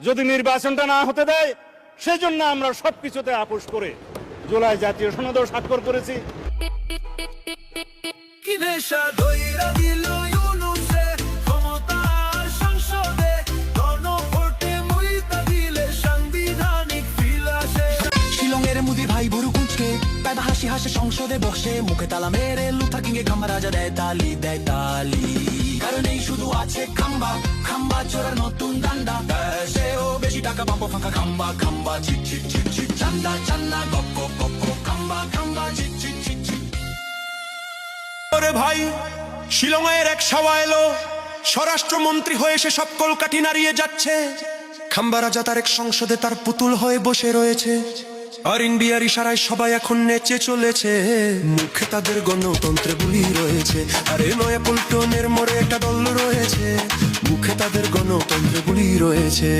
যদি নির্বাচনটা না হতে দেয়, সেজন্য আমরা সবকিছুতে আপোষ করে জুলাই জাতীয় সনদও স্বাক্ষর করেছি। শিলংয়ের মুদি ভাই বুড়ু কুচকে তাই হাসি হাসে সংসদে বসে, মুখে তালা মেরে লুথা কিংয়ে খাম্বা রাজা দেয় তালি দেয় তালি। কারণ এই শুধু আছে খাম্বা, খাম্বা চোরার নতুন দান্ডা, সেও বেশি টাকা পাবো ফাঁকা খাম্বা খাম্বা চিট চিট চিট চিট, চান্দা চান্দা গপ গপ গপ গপ, খাম্বা খাম্বা চিট চিট চিট চিট। ওরে ভাই, শিলংয়ের এক সাওয়া এলো, স্বরাষ্ট্রমন্ত্রী হয়ে সে সব কলকাঠি নাড়িয়ে যাচ্ছে। খাম্বা রাজা তার এক সংসদে তার পুতুল হয়ে বসে রয়েছে, আর ইন্ডিয়ার ইশারায় সবাই এখন নেচে চলেছে। মুখে তাদের গণতন্ত্রে বুলি রয়েছে, আরে নয়া পল্টনের মোড়ে একটা দল রয়েছে, মুখে তাদের গণতন্ত্রে বুলি রয়েছে।